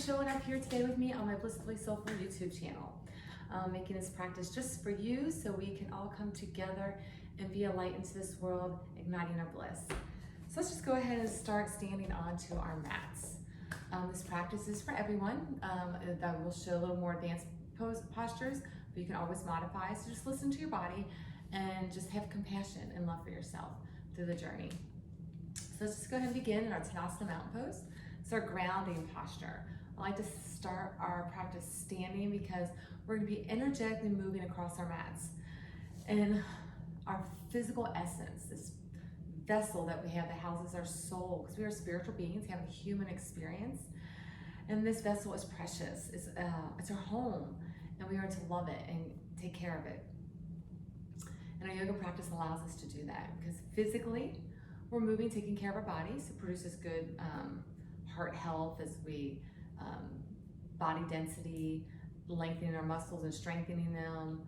showing up here today with me on my Blissfully Soulful YouTube channel. Making this practice just for you so we can all come together and be a light into this world, igniting our bliss. So let's just go ahead and start standing onto our mats. This practice is for everyone. That will show a little more advanced postures, but you can always modify. So just listen to your body and just have compassion and love for yourself through the journey. So let's just go ahead and begin in our Namaste mountain pose. It's our grounding posture. I like to start our practice standing because we're going to be energetically moving across our mats. And our physical essence, this vessel that we have that houses our soul, because we are spiritual beings, have a human experience. And this vessel is precious. It's our home, and we are to love it and take care of it. And our yoga practice allows us to do that because physically, we're moving, taking care of our bodies. It produces good heart health as we body density, lengthening our muscles and strengthening them.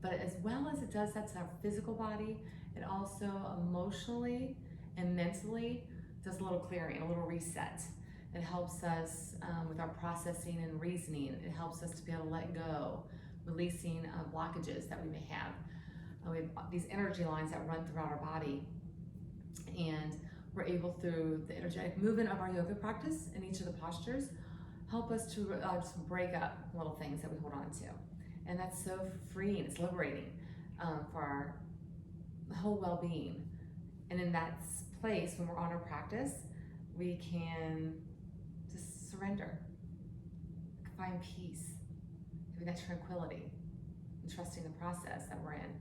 But as well as it does that to our physical body, it also emotionally and mentally does a little clearing, a little reset. It helps us with our processing and reasoning. It helps us to be able to let go, releasing blockages that we may have. We have these energy lines that run throughout our body, and we're able, through the energetic movement of our yoga practice in each of the postures, help us to break up little things that we hold on to. And that's so freeing, it's liberating for our whole well-being. And in that place, when we're on our practice, we can just surrender, find peace, having that tranquility, and trusting the process that we're in.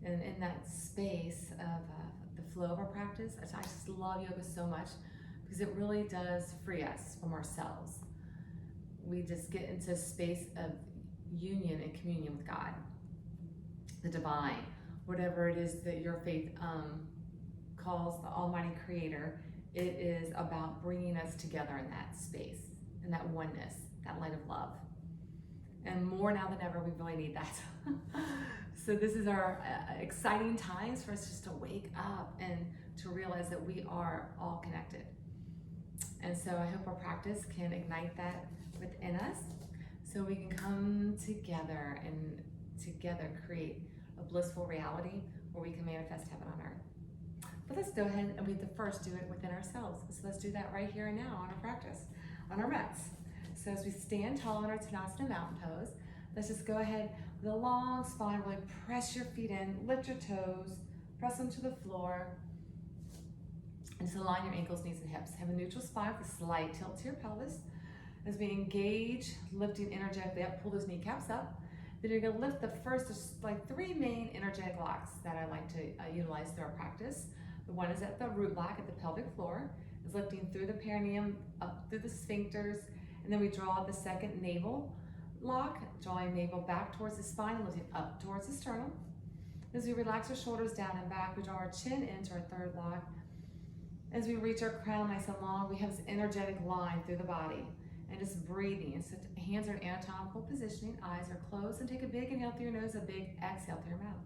And in that space of the flow of our practice, I just love yoga so much because it really does free us from ourselves. We just get into a space of union and communion with God, the divine, whatever it is that your faith calls the Almighty Creator. It is about bringing us together in that space, in that oneness, that light of love. And more now than ever, we really need that. So this is our exciting times for us just to wake up and to realize that we are all connected. And so I hope our practice can ignite that within us so we can come together and together create a blissful reality where we can manifest heaven on earth. But let's go ahead and we have to first do it within ourselves. So let's do that right here and now on our practice, on our mats. So as we stand tall in our Tadasana mountain pose, let's just go ahead with a long spine, really press your feet in, lift your toes, press them to the floor, and just align your ankles, knees, and hips. Have a neutral spine with a slight tilt to your pelvis. As we engage, lifting energetically up, pull those kneecaps up. Then you're gonna lift the first, there's like 3 main energetic locks that I like to utilize through our practice. The one is at the root lock at the pelvic floor. It's lifting through the perineum, up through the sphincters, and then we draw the second navel lock, drawing navel back towards the spine, lifting up towards the sternum. As we relax our shoulders down and back, we draw our chin into our third lock. As we reach our crown nice and long, we have this energetic line through the body. And just breathing. So hands are in anatomical positioning, eyes are closed, and take a big inhale through your nose, a big exhale through your mouth.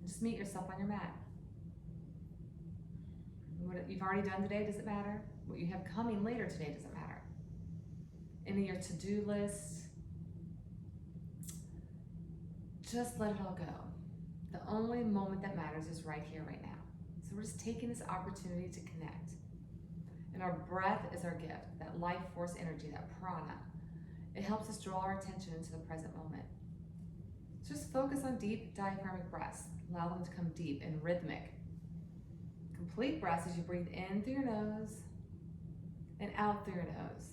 Just meet yourself on your mat. What you've already done today doesn't matter. What you have coming later today doesn't matter. Any of your to-do list, just let it all go. The only moment that matters is right here, right now. So we're just taking this opportunity to connect. And our breath is our gift, that life force energy, that prana. It helps us draw our attention into the present moment. Just focus on deep diaphragmatic breaths. Allow them to come deep and rhythmic. Complete breaths as you breathe in through your nose and out through your nose.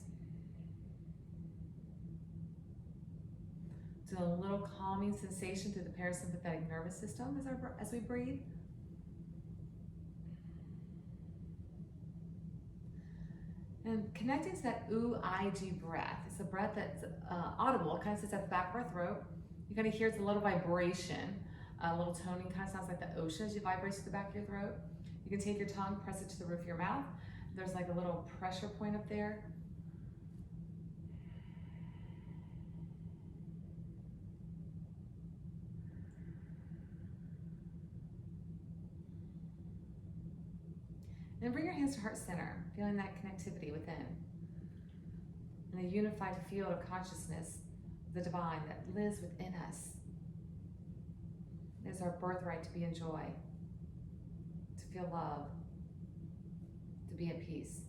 So a little calming sensation through the parasympathetic nervous system as we breathe. And connecting to that U-I-G breath. It's a breath that's audible. It kind of sits at the back of our throat. You kind of hear it's a little vibration, a little toning, kind of sounds like the ocean as you vibrate to the back of your throat. You can take your tongue, press it to the roof of your mouth. There's like a little pressure point up there. And bring your hands to heart center, feeling that connectivity within. And a unified field of consciousness, the divine that lives within us. It is our birthright to be in joy, to feel love, to be at peace.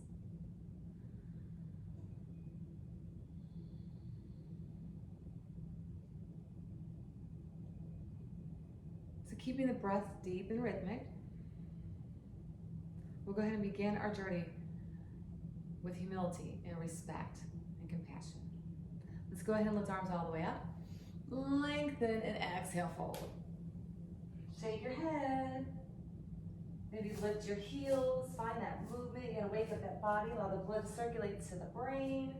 So keeping the breath deep and rhythmic, we'll go ahead and begin our journey with humility and respect and compassion. Let's go ahead and lift arms all the way up. Lengthen and exhale, fold. Shake your head. Maybe lift your heels, find that movement. You gotta wake up that body, allow the blood to circulate to the brain.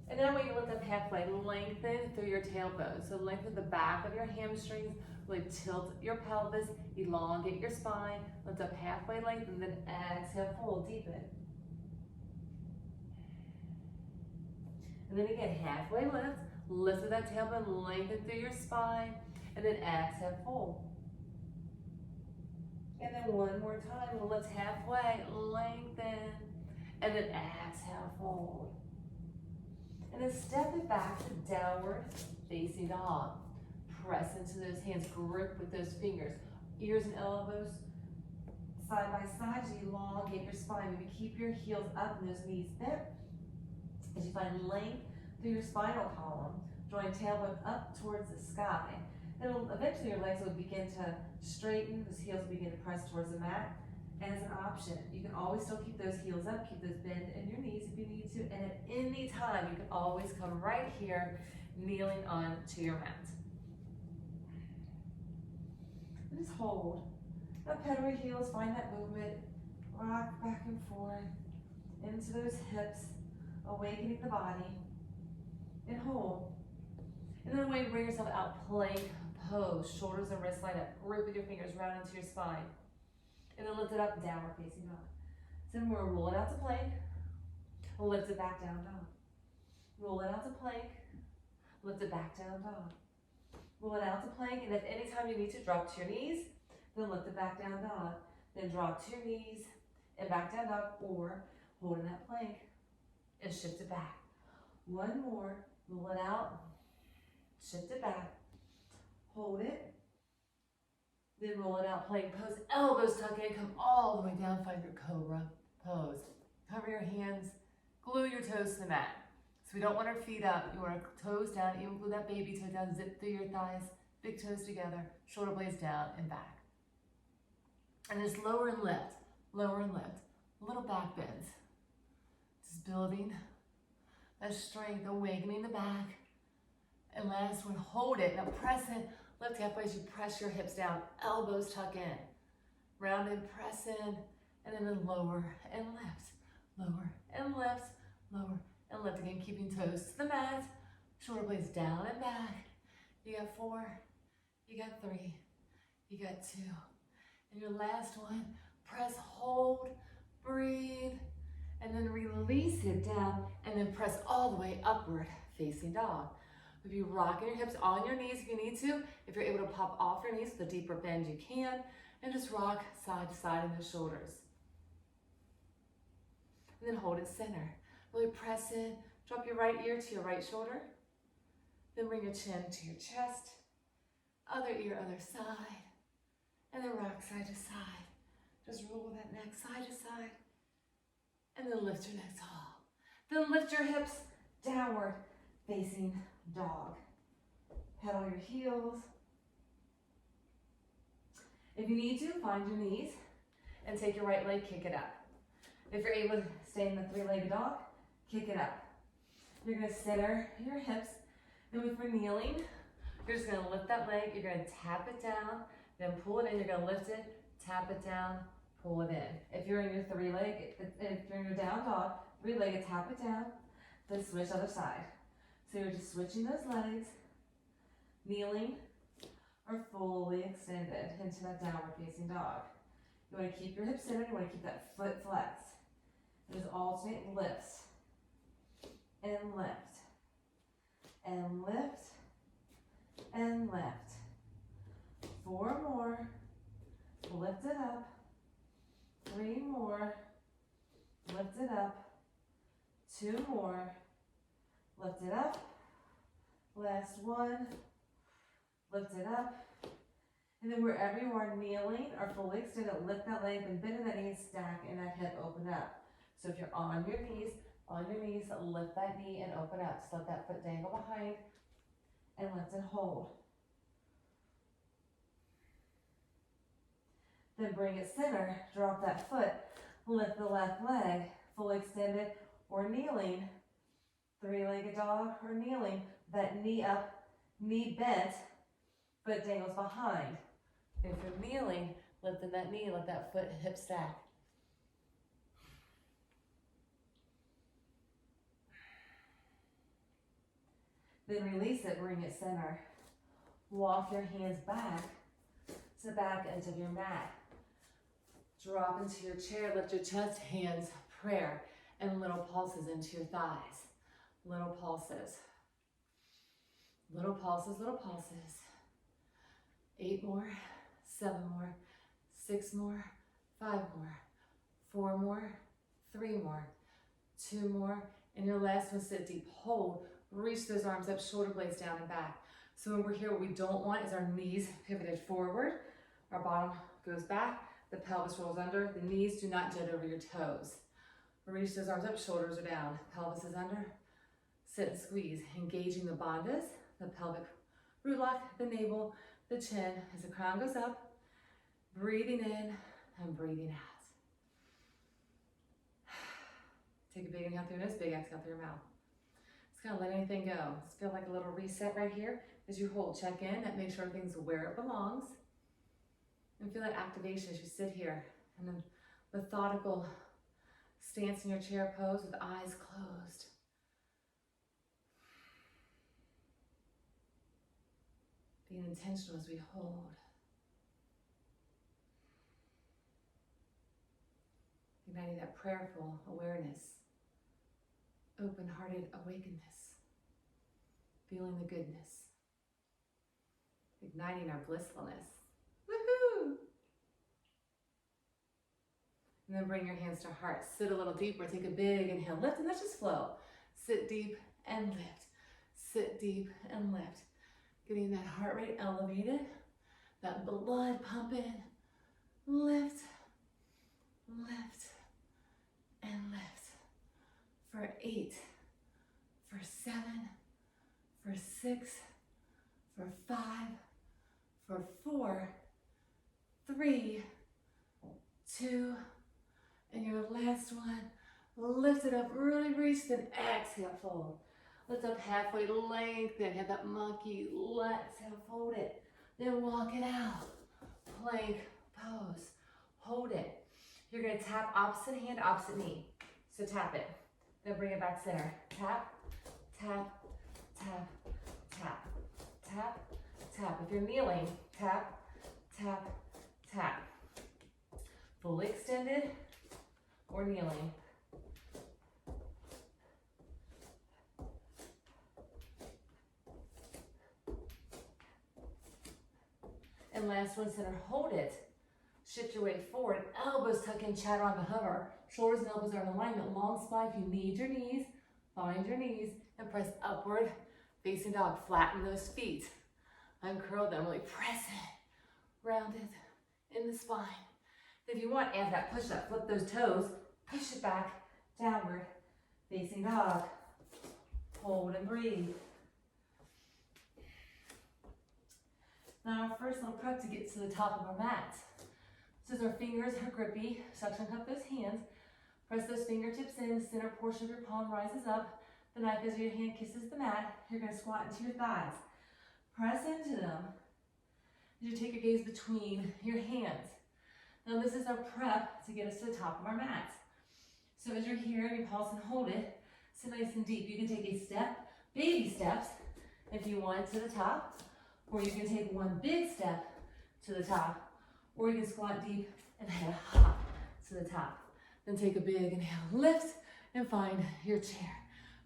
And then I want you to lift up halfway, lengthen through your tailbone. So lengthen the back of your hamstrings, really tilt your pelvis, elongate your spine, lift up halfway, lengthen, then exhale, fold, deepen. And then again, halfway lift, lift that tailbone, lengthen through your spine, and then exhale, fold. And then one more time, we'll lift halfway, lengthen, and then exhale, fold. And then step it back to downward facing dog. Press into those hands, grip with those fingers, ears and elbows side by side as you elongate your spine. Maybe keep your heels up and those knees bent. As you find length through your spinal column, drawing tailbone up towards the sky. Then eventually your legs will begin to straighten, those heels will begin to press towards the mat. As an option, you can always still keep those heels up, keep those bend in your knees if you need to, and at any time you can always come right here, kneeling onto your mat. And just hold. Now pedal your heels, find that movement, rock back and forth into those hips, awakening the body, and hold. And then when you bring yourself out, plank pose, shoulders and wrists line up, grip with your fingers round into your spine. And then lift it up, downward facing dog. So then we'll roll it out to plank, lift it back down dog. Roll it out to plank, lift it back down dog. Roll it out to plank, and if anytime you need to drop to your knees, then lift it back down dog. Then drop to your knees and back down dog, or hold in that plank and shift it back. One more, roll it out, shift it back, hold it, then roll it out, plank pose, elbows tuck in, come all the way down, find your cobra pose. Cover your hands, glue your toes to the mat. So we don't want our feet up, you want our toes down, even glue that baby toe down, zip through your thighs, big toes together, shoulder blades down and back. And just lower and lift, little back bends. Just building that strength, awakening the back. And last one, hold it, now press in. Lift halfway as you press your hips down, elbows tuck in. Round and press in, and then lower and lift. Lower and lift, lower and lift. Again, keeping toes to the mat, shoulder blades down and back. You got 4, you got 3, you got 2. And your last one, press, hold, breathe, and then release it down, and then press all the way upward, facing dog. If you rocking your hips on your knees if you need to, if you're able to pop off your knees with a deeper bend, you can, and just rock side to side in the shoulders. And then hold it center. Really press in, drop your right ear to your right shoulder, then bring your chin to your chest, other ear, other side, and then rock side to side. Just roll that neck side to side, and then lift your neck tall. Then lift your hips downward, facing dog. Pedal your heels. If you need to, find your knees and take your right leg, kick it up. If you're able to stay in the 3-legged dog, kick it up. You're going to center your hips. Then if we're kneeling, you're just going to lift that leg. You're going to tap it down, then pull it in. You're going to lift it, tap it down, pull it in. If you're in your 3-legged, if you're in your down dog, 3-legged, tap it down, then switch other side. So you're just switching those legs, kneeling or fully extended into that downward facing dog. You want to keep your hips centered, you want to keep that foot flexed. Just alternate lifts and lift and lift and lift. 4 more. lift it up. 3 more. Lift it up. 2 more. Lift it up. Last one. Lift it up. And then wherever you are kneeling or fully extended, lift that leg and bend in that knee, stack, and that hip open up. So if you're on your knees, lift that knee and open up. Just let that foot dangle behind and lift and hold. Then bring it center, drop that foot, lift the left leg, fully extended or kneeling, 3-legged dog or kneeling, that knee up, knee bent, foot dangles behind. If you're kneeling, lifting that knee, let that foot and hip stack. Then release it, bring it center. Walk your hands back to the back edge of your mat. Drop into your chair, lift your chest, hands, prayer, and little pulses into your thighs. Little pulses. Little pulses, little pulses. 8 more, 7 more, 6 more, 5 more, 4 more, 3 more, 2 more, and your last one, sit deep, hold, reach those arms up, shoulder blades down and back. So when we're here, what we don't want is our knees pivoted forward, our bottom goes back, the pelvis rolls under, the knees do not jut over your toes. Reach those arms up, shoulders are down, pelvis is under, sit and squeeze, engaging the bandhas, the pelvic root lock, the navel, the chin, as the crown goes up, breathing in and breathing out. Take a big inhale through your nose, big exhale through your mouth. Just kind of let anything go. Just feel like a little reset right here as you hold, check in, and make sure everything's where it belongs. And feel that activation as you sit here, and then methodical stance in your chair pose with eyes closed. Being intentional as we hold. Igniting that prayerful awareness, open-hearted awakeness, feeling the goodness, igniting our blissfulness. Woohoo! And then bring your hands to heart. Sit a little deeper, take a big inhale, lift, and let's just flow. Sit deep and lift. Sit deep and lift. Getting that heart rate elevated, that blood pumping. Lift, lift, and lift. For 8, for 7, for 6, for 5, for 4, 3, 2, and your last one. Lift it up, really reach, then exhale, fold. Lift up halfway, lengthen, have that monkey, exhale, fold it. Then walk it out, plank pose, hold it. You're gonna tap opposite hand, opposite knee. So tap it, then bring it back center. Tap, tap, tap, tap, tap, tap. If you're kneeling, tap, tap, tap. Fully extended or kneeling. And last one, center, hold it. Shift your weight forward, elbows tuck in, chaturanga hover. Shoulders and elbows are in alignment, long spine. If you need your knees, find your knees and press upward, facing dog. Flatten those feet. Uncurl them, really press it. Rounded in the spine. If you want, add that push up. Flip those toes, push it back, downward, facing dog. Hold and breathe. Now our first little prep to get to the top of our mat. So as our fingers are grippy, suction cup those hands. Press those fingertips in, the center portion of your palm rises up. The knife as your hand kisses the mat. You're gonna squat into your thighs. Press into them. As you take your gaze between your hands. Now this is our prep to get us to the top of our mat. So as you're here, you pulse and hold it. Sit nice and deep. You can take a step, baby steps, if you want to the top. Or you can take one big step to the top, or you can squat deep and head hop to the top. Then take a big inhale, lift, and find your chair.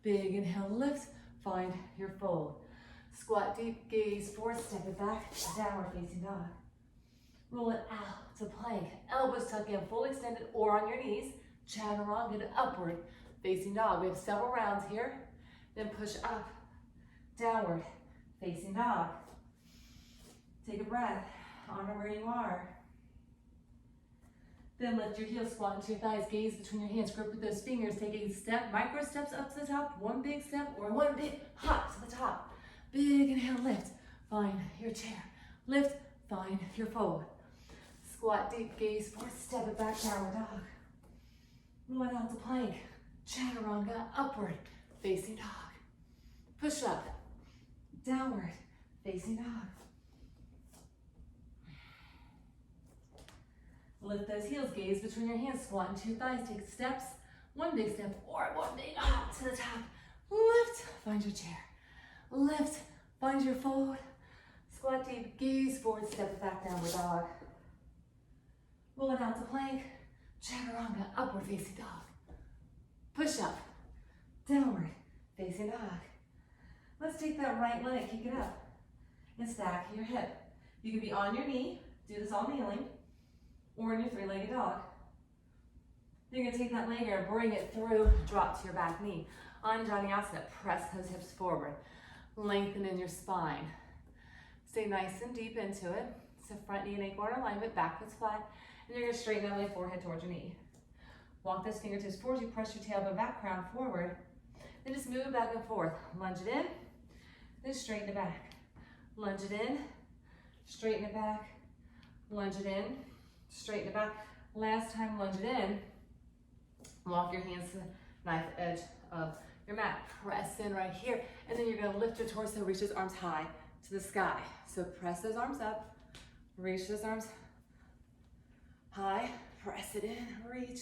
Big inhale, lift, find your fold. Squat deep, gaze forward, step it back, downward facing dog. Roll it out to plank. Elbows tuck in, fully extended or on your knees. Chaturanga to upward facing dog. We have several rounds here. Then push up, downward facing dog. Take a breath, honor where you are. Then lift your heels, squat into your thighs, gaze between your hands, grip with those fingers, take a step, micro steps up to the top, one big step or one big hop to the top. Big inhale, lift, find your chair. Lift, find your fold. Squat deep, gaze forward, step it back, downward dog. Roll it out to plank, chaturanga, upward, facing dog. Push up, downward, facing dog. Lift those heels, gaze between your hands, squat into your thighs, take steps, one big step or one big hop to the top. Lift, find your chair. Lift, find your fold. Squat deep, gaze forward, step it back, downward dog. Roll it out to plank, chaturanga, upward facing dog. Push up, downward facing dog. Let's take that right leg, kick it up, and stack your hip. You can be on your knee, do this all kneeling, or in your three-legged dog. You're gonna take that leg and bring it through, drop to your back knee. Anjaneyasana, press those hips forward. Lengthen in your spine. Stay nice and deep into it. So front knee and ankle in alignment, back foot's flat, and you're gonna straighten that leg forehead towards your knee. Walk those fingertips forward, you press your tailbone back, crown forward. Then just move it back and forth. Lunge it in, then straighten it back. Lunge it in, straighten it back, lunge it in, straighten it back. Last time, lunge it in. Walk your hands to the knife edge of your mat. Press in right here. And then you're gonna lift your torso, reach those arms high to the sky. So press those arms up, reach those arms high, press it in, reach.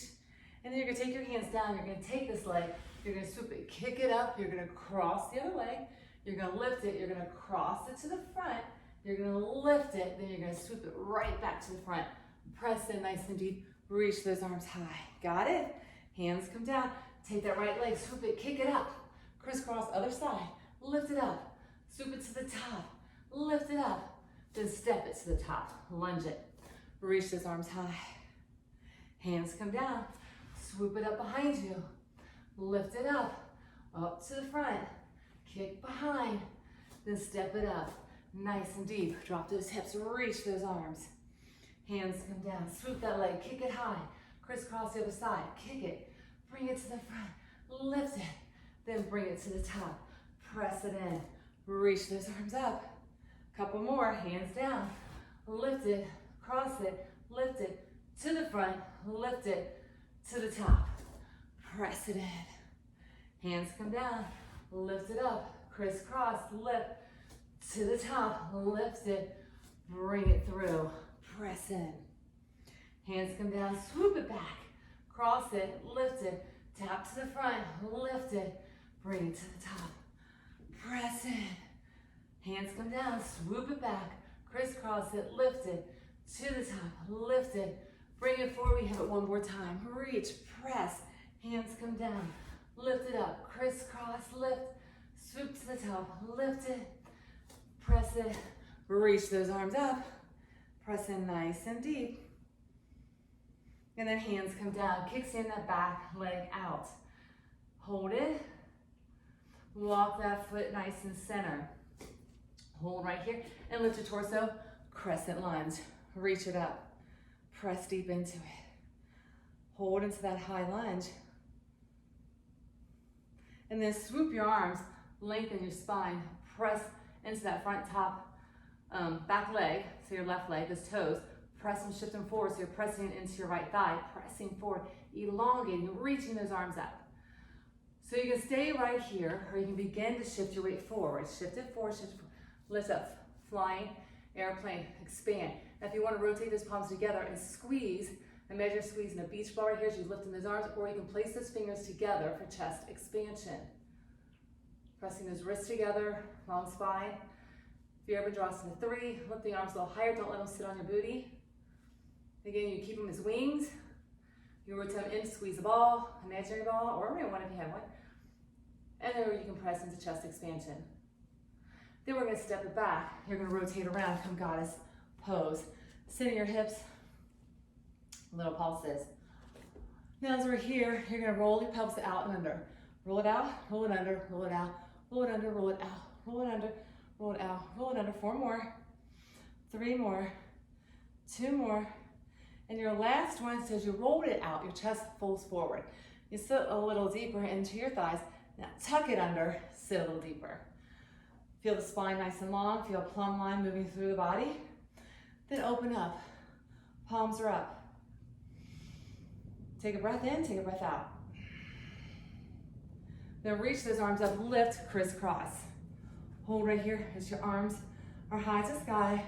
And then you're gonna take your hands down, you're gonna take this leg, you're gonna swoop it, kick it up, you're gonna cross the other leg, you're gonna lift it, you're gonna cross it to the front, you're gonna lift it, then you're gonna swoop it right back to the front. Press in nice and deep, reach those arms high. Got it? Hands come down, take that right leg, swoop it, kick it up, crisscross other side, lift it up, swoop it to the top, lift it up, then step it to the top, lunge it, reach those arms high. Hands come down, swoop it up behind you, lift it up to the front, kick behind, then step it up, nice and deep. Drop those hips, reach those arms. Hands come down, swoop that leg, kick it high, crisscross the other side, kick it, bring it to the front, lift it, then bring it to the top, press it in, reach those arms up. Couple more, hands down, lift it, cross it, lift it, to the front, lift it, to the top, press it in. Hands come down, lift it up, crisscross, lift, to the top, lift it, bring it through, press in. Hands come down, swoop it back, cross it, lift it, tap to the front, lift it, bring it to the top, press in. Hands come down, swoop it back, crisscross it, lift it, to the top, lift it, bring it forward. We have it one more time. Reach, press, hands come down, lift it up, crisscross, lift, swoop to the top, lift it, press it, reach those arms up, press in nice and deep. And then hands come down, kickstand that back leg out. Hold it, walk that foot nice and center. Hold right here and lift your torso, crescent lunge. Reach it up, press deep into it. Hold into that high lunge. And then swoop your arms, lengthen your spine, press into that front top back leg, so your left leg, those toes, press and shift them forward, so you're pressing into your right thigh, pressing forward, elongating, reaching those arms up. So you can stay right here, or you can begin to shift your weight forward. Shift it forward, shift it forward. Lift up, flying, airplane, expand. Now if you want to rotate those palms together and squeeze, imagine squeezing a beach ball right here as you lift in those arms, or you can place those fingers together for chest expansion. Pressing those wrists together, long spine. If you're Virabhadrasana 3, lift the arms a little higher, don't let them sit on your booty. Again, you keep them as wings. You rotate them in, squeeze a ball, imaginary ball, or a real one if you have one. And then you can press into chest expansion. Then we're going to step it back. You're going to rotate around, come goddess pose. Center your hips, little pulses. Now as we're here, you're gonna roll your pelvis out and under. Roll it out, roll it under, roll it out, roll it under, roll it out, roll it under, roll it out, roll it under. 4 more, 3 more, 2 more. And your last one says you rolled it out, your chest folds forward. You sit a little deeper into your thighs. Now tuck it under, sit a little deeper. Feel the spine nice and long, feel a plumb line moving through the body. Then open up, palms are up. Take a breath in, take a breath out. Then reach those arms up, lift, crisscross. Hold right here as your arms are high to sky.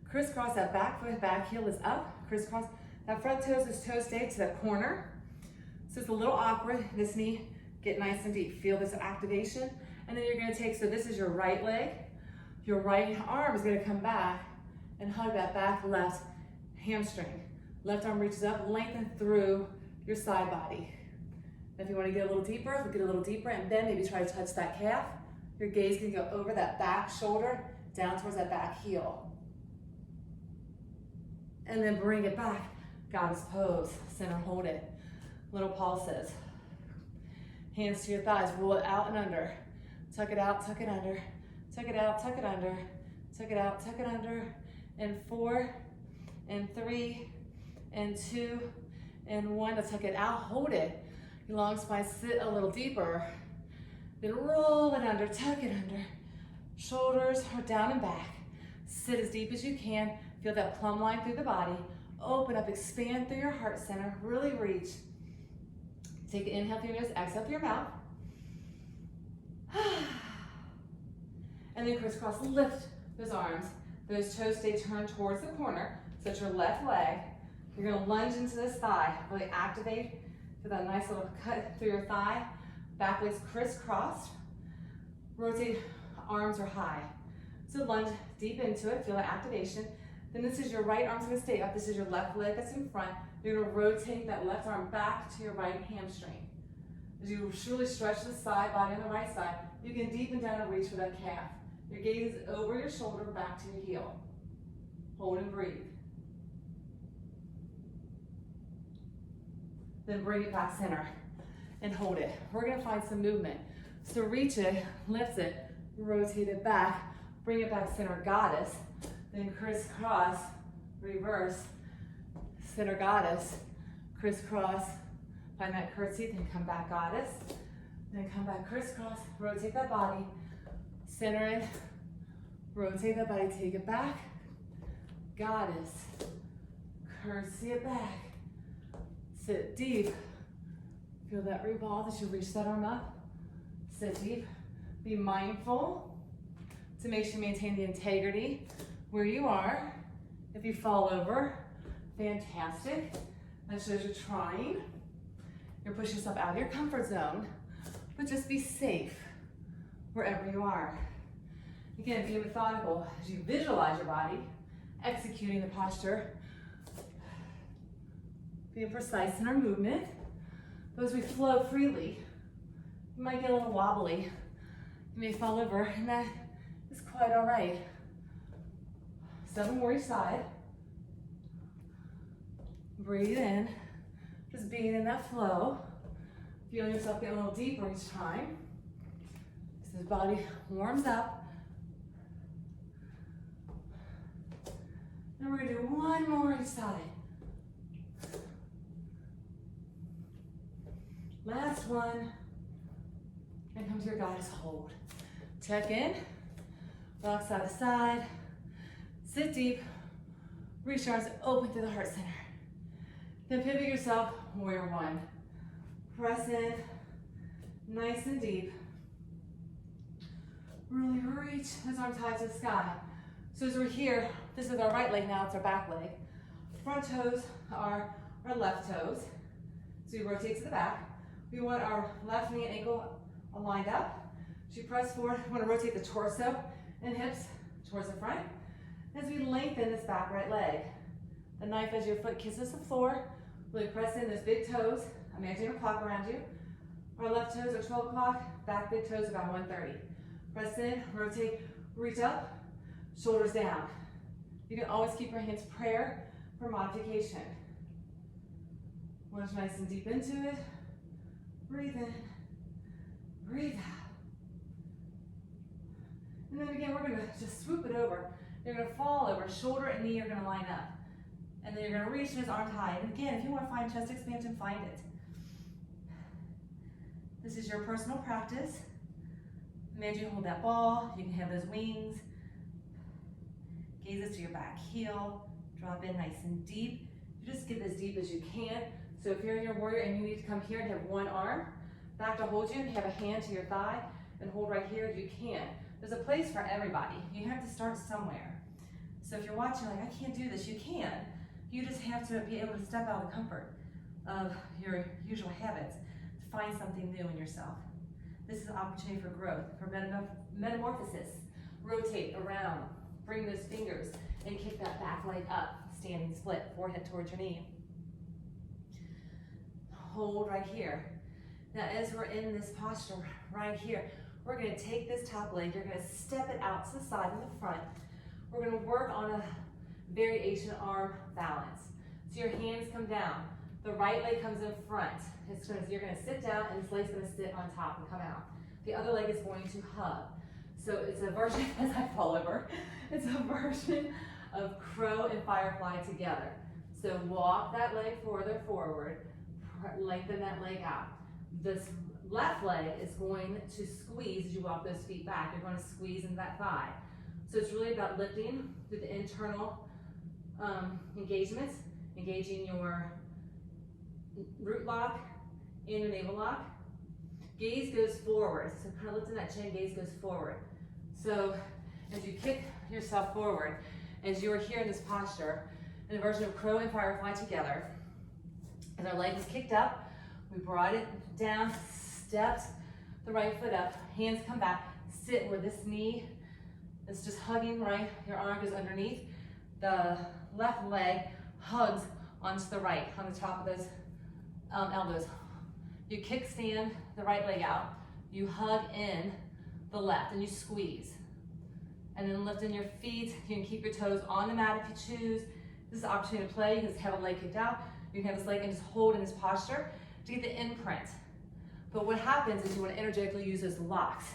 Crisscross, that back foot, back heel is up. Crisscross, that front toes is toe stay to the corner. So it's a little awkward. This knee, get nice and deep. Feel this activation. And then you're gonna take, so this is your right leg. Your right arm is gonna come back and hug that back left hamstring. Left arm reaches up, lengthen through your side body. And if you wanna get a little deeper, get a little deeper, and then maybe try to touch that calf. Your gaze can go over that back shoulder, down towards that back heel. And then bring it back, goddess pose, center hold it. Little pulses. Hands to your thighs, roll it out and under. Tuck it out, tuck it under. Tuck it out, tuck it under. Tuck it out, tuck it under. And 4, and 3, and 2, and 1. Now tuck it out, hold it. Your long spine, sit a little deeper. Then roll it under, tuck it under. Shoulders are down and back. Sit as deep as you can. Feel that plumb line through the body. Open up, expand through your heart center. Really reach. Take an inhale through your nose, exhale through your mouth. And then crisscross, lift those arms. Those toes stay turned towards the corner. So it's your left leg. You're gonna lunge into this thigh. Really activate. Feel that nice little cut through your thigh. Back legs crisscrossed. Rotate, arms are high. So lunge deep into it, feel that activation. Then this is your right arm's gonna stay up. This is your left leg that's in front. You're gonna rotate that left arm back to your right hamstring. As you truly stretch the side body on the right side, you can deepen down and reach for that calf. Your gaze is over your shoulder, back to your heel. Hold and breathe. Then bring it back center and hold it. We're gonna find some movement. So reach it, lift it, rotate it back, bring it back center, goddess. Then crisscross, reverse, center goddess, crisscross, find that curtsy, then come back goddess, then come back crisscross, rotate that body, center it, rotate that body, take it back, goddess, curtsy it back, sit deep, feel that revolve as you reach that arm up, sit deep, be mindful to make sure you maintain the integrity where you are. If you fall over, fantastic. That shows you're trying. You're pushing yourself out of your comfort zone, but just be safe wherever you are. Again, be methodical as you visualize your body, executing the posture, being precise in our movement. But as we flow freely, you might get a little wobbly. You may fall over, and that is quite all right. 7 more each side. Breathe in, just being in that flow. Feeling yourself get a little deeper each time. So the body warms up. And we're gonna do 1 more each side. Last one. And come to your goddess hold. Check in, rock side to side. Sit deep, reach your arms open through the heart center. Then pivot yourself, warrior 1. Press in, nice and deep. Really reach those arms high to the sky. So as we're here, this is our right leg now, it's our back leg. Front toes are our left toes. So we rotate to the back. We want our left knee and ankle aligned up. As you press forward, we want to rotate the torso and hips towards the front. As we lengthen this back right leg, the knife as your foot kisses the floor, really press in those big toes. Imagine a clock around you. Our left toes are 12 o'clock, back big toes about 1:30. Press in, rotate, reach up, shoulders down. You can always keep your hands prayer for modification. Lunge nice and deep into it. Breathe in, breathe out. And then again, we're gonna just swoop it over. You're gonna fall over, shoulder and knee are gonna line up. And then you're gonna reach those arms high. And again, if you wanna find chest expansion, find it. This is your personal practice. Imagine you hold that ball, you can have those wings. Gaze to your back heel, drop in nice and deep. You just get as deep as you can. So if you're in your warrior and you need to come here and have one arm back to hold you, and have a hand to your thigh and hold right here, you can. There's a place for everybody. You have to start somewhere. So if you're watching like, I can't do this, you can. You just have to be able to step out of the comfort of your usual habits to find something new in yourself. This is an opportunity for growth, for metamorphosis. Rotate around, bring those fingers, and kick that back leg up, standing split, forehead towards your knee. Hold right here. Now as we're in this posture right here, we're gonna take this top leg, you're gonna step it out to the side and the front. We're gonna work on a variation arm balance. So your hands come down, the right leg comes in front. You're gonna sit down and this leg's gonna sit on top and come out. The other leg is going to hug. So it's a version, as I fall over, it's a version of crow and firefly together. So walk that leg further forward, lengthen that leg out. This left leg is going to squeeze as you walk those feet back. You're going to squeeze into that thigh. So it's really about lifting through the internal engagements, engaging your root lock and your navel lock. Gaze goes forward. So kind of lifting that chin, gaze goes forward. So as you kick yourself forward, as you're here in this posture, in a version of crow and firefly together, as our leg is kicked up, we brought it down, stepped the right foot up, hands come back, sit where this knee is just hugging, right? Your arm goes underneath. The left leg hugs onto the right, on the top of those elbows. You kickstand the right leg out, you hug in the left, and you squeeze. And then lifting your feet, you can keep your toes on the mat if you choose. This is an opportunity to play. You can just have a leg kicked out. You can have this leg and just hold in this posture to get the imprint. But what happens is you want to energetically use those locks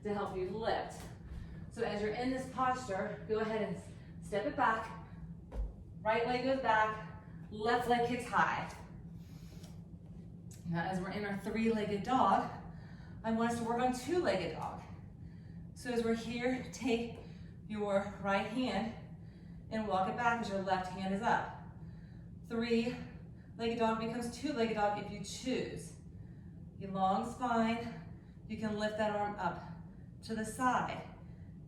to help you lift. So as you're in this posture, go ahead and step it back. Right leg goes back, left leg kicks high. Now as we're in our three-legged dog, I want us to work on two-legged dog. So as we're here, take your right hand and walk it back as your left hand is up. Three-legged dog becomes two-legged dog if you choose. Your long spine, you can lift that arm up to the side.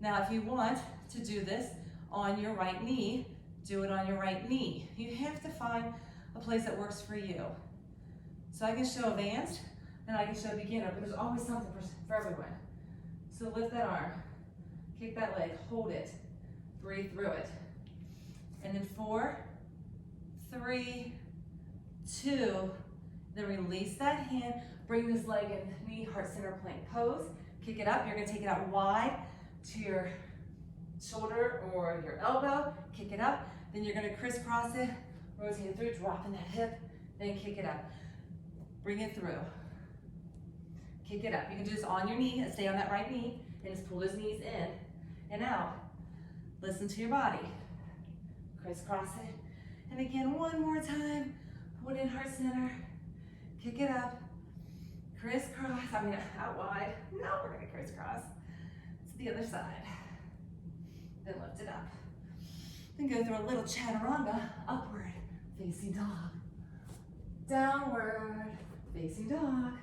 Now if you want to do this on your right knee, do it on your right knee. You have to find a place that works for you. So I can show advanced and I can show beginner, but there's always something for everyone. So lift that arm, kick that leg, hold it, breathe through it. And then 4, 3, 2, then release that hand, bring this leg in knee, heart center plank pose, kick it up, you're gonna take it out wide to your shoulder or your elbow, kick it up, then you're gonna crisscross it, rotate it through, dropping that hip, then kick it up. Bring it through. Kick it up. You can do this on your knee and stay on that right knee and just pull those knees in and out. Listen to your body. Crisscross it. And again, one more time. Put in heart center. Kick it up. Crisscross. Out wide. No, we're gonna crisscross. To the other side. Then lift it up. Then go through a little chaturanga, upward facing dog. Downward facing dog.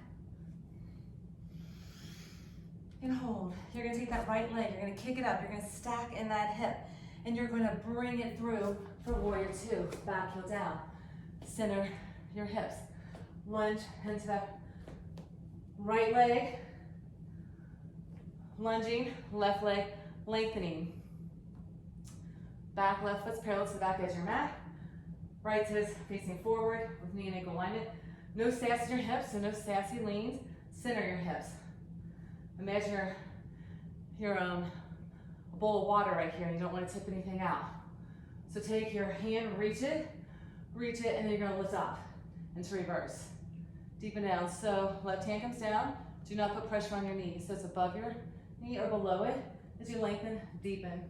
And hold. You're gonna take that right leg, you're gonna kick it up, you're gonna stack in that hip, and you're gonna bring it through for warrior 2. Back heel down. Center your hips. Lunge into that right leg. Lunging, left leg lengthening. Back left foot's parallel to the back edge of your mat. Right toes facing forward with knee and ankle alignment. No sass in your hips, so no sassy leans. Center your hips. Imagine you're a bowl of water right here and you don't want to tip anything out. So take your hand, reach it, and then you're gonna lift up into reverse. Deepen down. So left hand comes down. Do not put pressure on your knee. So it's above your knee or below it. As you lengthen, deepen.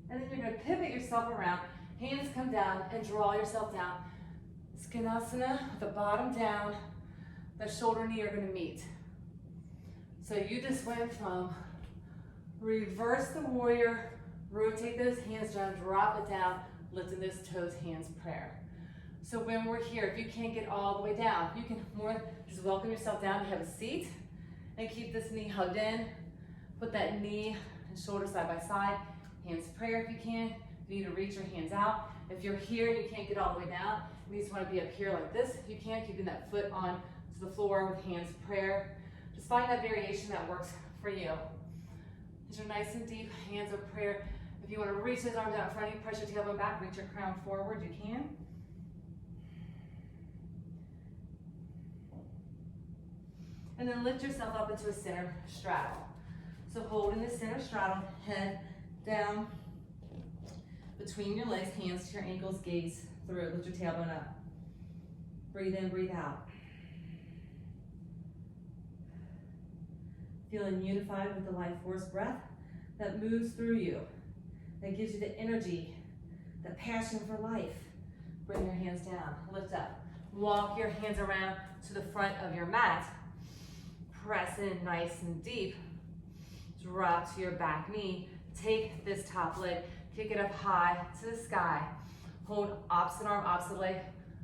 And then you're gonna pivot yourself around. Hands come down and draw yourself down. Skonasana with the bottom down. The shoulder and knee are gonna meet. So you just went from reverse the warrior, rotate those hands down, drop it down, lifting those toes, hands, prayer. So when we're here, if you can't get all the way down, you can more just welcome yourself down to have a seat and keep this knee hugged in. Put that knee and shoulder side by side, hands, prayer if you can. You need to reach your hands out. If you're here and you can't get all the way down, you just want to be up here like this. You can, keeping that foot on to the floor with hands, prayer. Just find that variation that works for you. As you're nice and deep, hands of prayer. If you want to reach those arms out in front of you, press your tailbone back, reach your crown forward, you can. And then lift yourself up into a center straddle. So hold in the center straddle, head down between your legs, hands to your ankles, gaze through, lift your tailbone up. Breathe in, breathe out. Feeling unified with the life force breath that moves through you, that gives you the energy, the passion for life. Bring your hands down, lift up. Walk your hands around to the front of your mat. Press in nice and deep. Drop to your back knee. Take this top leg, kick it up high to the sky. Hold opposite arm, opposite leg,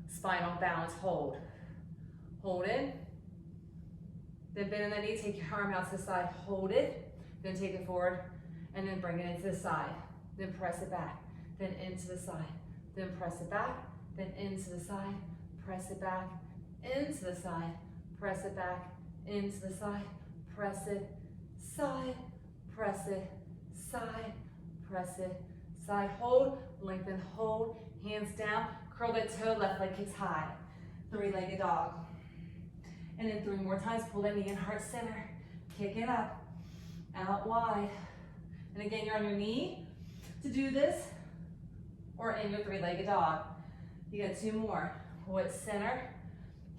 spinal balance, hold. Hold it. Then bend in the knee, take your arm out to the side, hold it. Then take it forward, and then bring it into the side. Then press it back, then into the side. Then press it back, then into the side. Press it back, into the side. Press it back, into the side. Press it, side, press it, side, press it, side. Hold, lengthen, hold. Hands down, curl that toe, left leg kicks high. Three-legged dog. And then 3 more times, pull that knee in heart center. Kick it up, out wide. And again, you're on your knee to do this, or in your 3-legged dog. You got 2 more. Pull it center,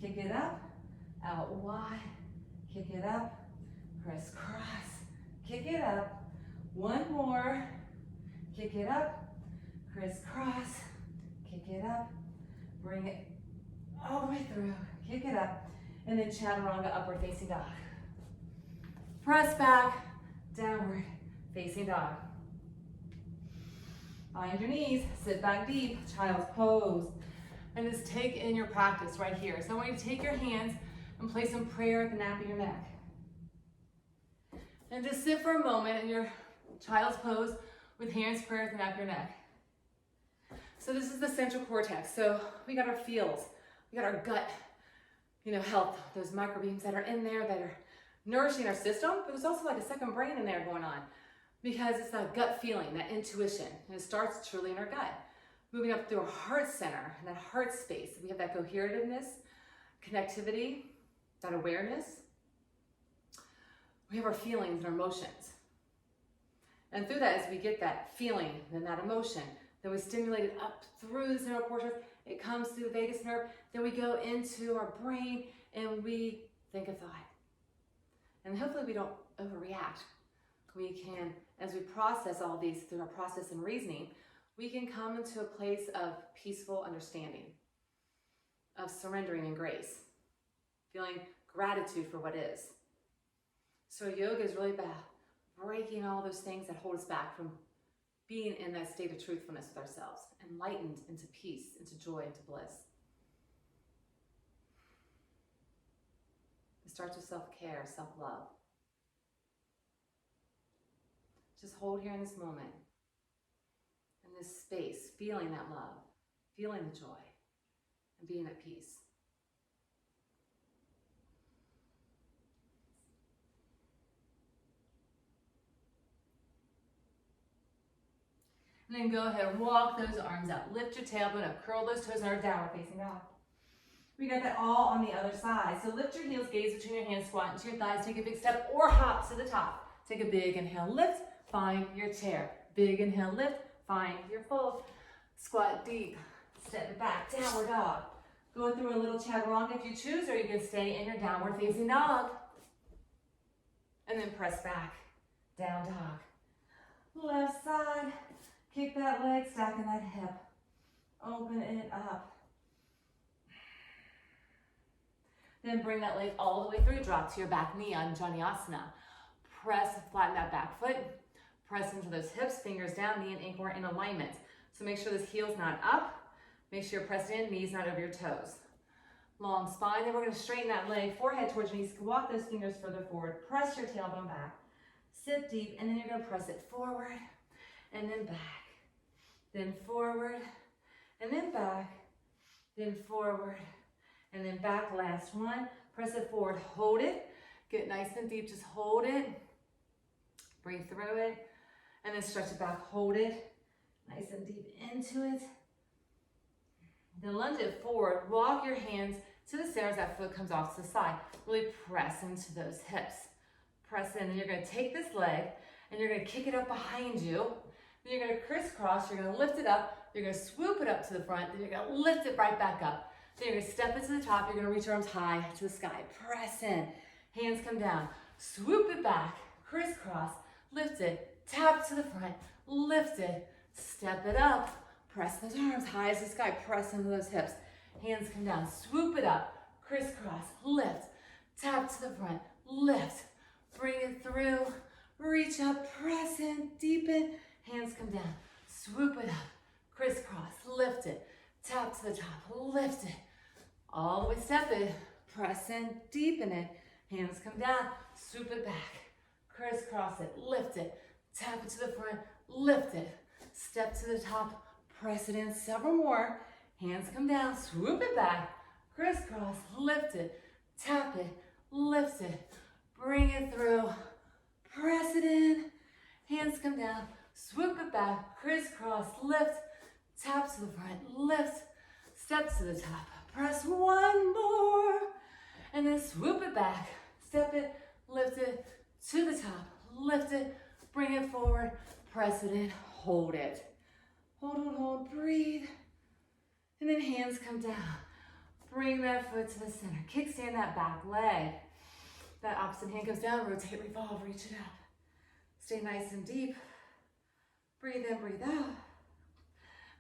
kick it up, out wide, kick it up, crisscross, kick it up. 1 more, kick it up, crisscross, kick it up, bring it all the way through, kick it up, and then chaturanga, upward facing dog. Press back, downward facing dog. Find your knees, sit back deep, child's pose. And just take in your practice right here. So I want you to take your hands and place some prayer at the nape of your neck. And just sit for a moment in your child's pose with hands, prayer at the nape of your neck. So this is the central cortex. So we got our feels, we got our gut, health, those microbiomes that are in there that are nourishing our system, but there's also like a second brain in there going on because it's that gut feeling, that intuition, and it starts truly in our gut. Moving up through our heart center and that heart space, we have that coherentiveness, connectivity, that awareness. We have our feelings and our emotions. And through that, as we get that feeling and that emotion, then we stimulate it up through the central cortex. It comes through the vagus nerve. Then we go into our brain and we think a thought. And hopefully we don't overreact. We can, as we process all these through our process and reasoning, we can come into a place of peaceful understanding, of surrendering and grace, feeling gratitude for what is. So yoga is really about breaking all those things that hold us back from being in that state of truthfulness with ourselves, enlightened into peace, into joy, into bliss. It starts with self-care, self-love. Just hold here in this moment, in this space, feeling that love, feeling the joy, and being at peace. And then go ahead and walk those arms out. Lift your tailbone up. Curl those toes in our downward facing dog. We got that all on the other side. So lift your heels, gaze between your hands, squat into your thighs, take a big step or hop to the top. Take a big inhale, lift, find your chair. Big inhale, lift, find your fold. Squat deep, step it back, downward dog. Go through a little chaturanga if you choose, or you can stay in your downward facing dog. And then press back, down dog. Left side, kick that leg, stacking that hip. Open it up. Then bring that leg all the way through, drop to your back knee on Janiasana. Press, flatten that back foot. Press into those hips, fingers down, knee and ankle are in alignment. So make sure this heel's not up. Make sure you're pressed in, knees not over your toes. Long spine, then we're gonna straighten that leg, forehead towards your knees, walk those fingers further forward, press your tailbone back, sit deep, and then you're gonna press it forward, and then back, then forward, and then back, then forward, and then back. Last one, press it forward, hold it, get nice and deep, just hold it, breathe through it, and then stretch it back, hold it, nice and deep into it. Then lunge it forward, walk your hands to the center as that foot comes off to the side. Really press into those hips. Press in, and you're gonna take this leg, and you're gonna kick it up behind you. Then you're gonna crisscross, you're gonna lift it up, you're gonna swoop it up to the front, then you're gonna lift it right back up. Then you're gonna step it to the top, you're gonna reach your arms high to the sky. Press in, hands come down, swoop it back, crisscross, lift it, tap to the front, lift it, step it up, press those arms high as the sky, press into those hips. Hands come down, swoop it up, crisscross, lift, tap to the front, lift, bring it through, reach up, press in, deepen, hands come down, swoop it up, crisscross, lift it, tap to the top, lift it, all the way step it, press in, deepen it, hands come down, swoop it back, crisscross it, lift it, tap it to the front, lift it, step to the top, press it in, several more, hands come down, swoop it back, crisscross, lift it, tap it, lift it, bring it through, press it in, hands come down, swoop it back, crisscross, lift, tap to the front, lift, step to the top, press one more, and then swoop it back, step it, lift it, to the top, lift it, bring it forward, press it in, hold it. Hold, hold, hold, breathe. And then hands come down. Bring that foot to the center. Kickstand that back leg. That opposite hand comes down, rotate, revolve, reach it up. Stay nice and deep. Breathe in, breathe out.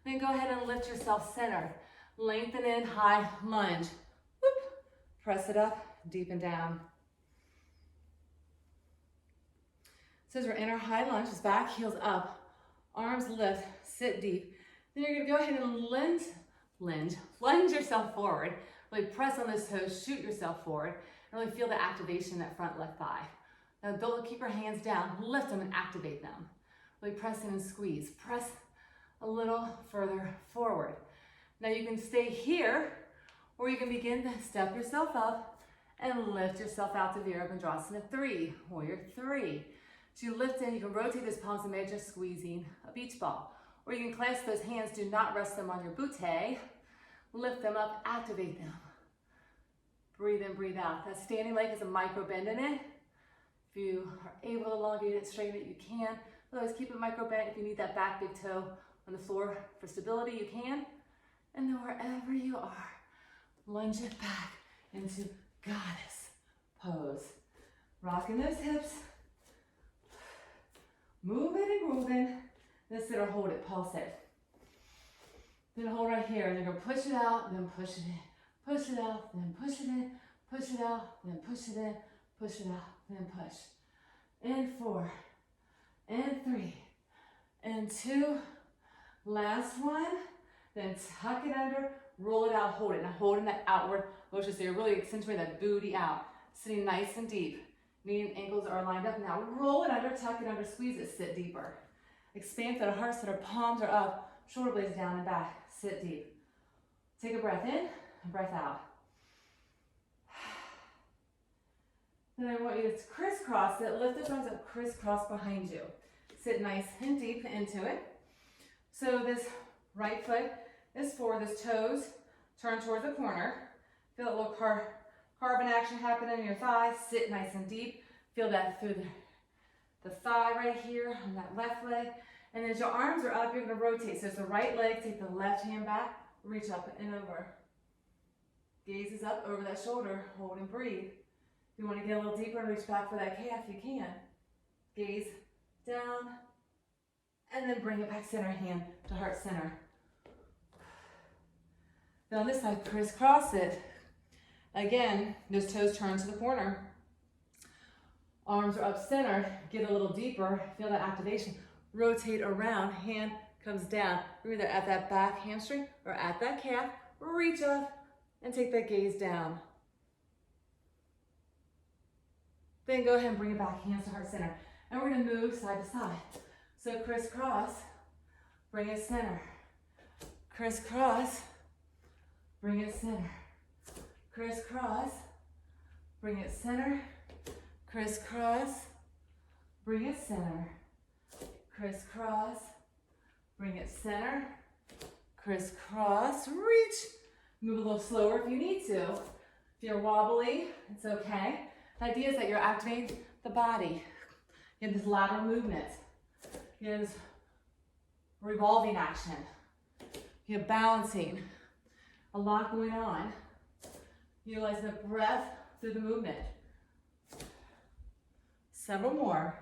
Then go ahead and lift yourself centered. Lengthen in, high lunge. Whoop. Press it up, deepen down. So as we're in our high lunge, just back, heels up. Arms lift, sit deep. Then you're gonna go ahead and lunge yourself forward. Really press on those toes, shoot yourself forward, and really feel the activation in that front left thigh. Now don't keep your hands down, lift them and activate them. Really press in and squeeze. Press a little further forward. Now you can stay here, or you can begin to step yourself up and lift yourself out to Virabhadrasana 3, Warrior 3. So you lift in, you can rotate those palms and imagine squeezing a beach ball. Or you can clasp those hands, do not rest them on your butte. Lift them up, activate them. Breathe in, breathe out. That standing leg has a micro bend in it. If you are able to elongate it, straighten it, you can. Otherwise, keep it micro bent. If you need that back big toe on the floor for stability, you can. And then wherever you are, lunge it back into goddess pose. Rocking those hips. Move it and grooving. Then sit or hold it, pulse it. Then hold right here, and you're gonna push it out, then push it in. Push it out, then push it in. Push it out, then push it in. Push it out, then push. And 4, and 3, and 2. Last one. Then tuck it under, roll it out, hold it. Now holding that outward motion, so you're really accentuating that booty out. Sitting nice and deep. Knee and ankles are lined up. Now roll it under, tuck it under, squeeze it, sit deeper. Expand that our heart center, palms are up, shoulder blades down and back. Sit deep. Take a breath in and breath out. Then I want you to crisscross it, lift the arms up, crisscross behind you. Sit nice and deep into it. So this right foot is forward, this toes turn towards the corner. Feel a little carving action happening in your thighs. Sit nice and deep. Feel that through the thigh right here on that left leg. And as your arms are up, you're going to rotate. So it's the right leg, take the left hand back, reach up and over. Gaze is up over that shoulder, hold and breathe. If you want to get a little deeper and reach back for that calf, you can. Gaze down, and then bring it back center, hand to heart center. Now on this side, crisscross it. Again, those toes turn to the corner. Arms are up center, get a little deeper, feel that activation. Rotate around, hand comes down. You're either at that back hamstring or at that calf. Reach up and take that gaze down. Then go ahead and bring it back, hands to heart center. And we're gonna move side to side. So crisscross, bring it center. Crisscross, bring it center. Crisscross, bring it center. Crisscross, bring it center. Crisscross, bring it center. Crisscross, reach. Move a little slower if you need to. If you're wobbly, it's okay. The idea is that you're activating the body. You have this lateral movement. You have this revolving action. You have balancing. A lot going on. Utilize the breath through the movement. Several more.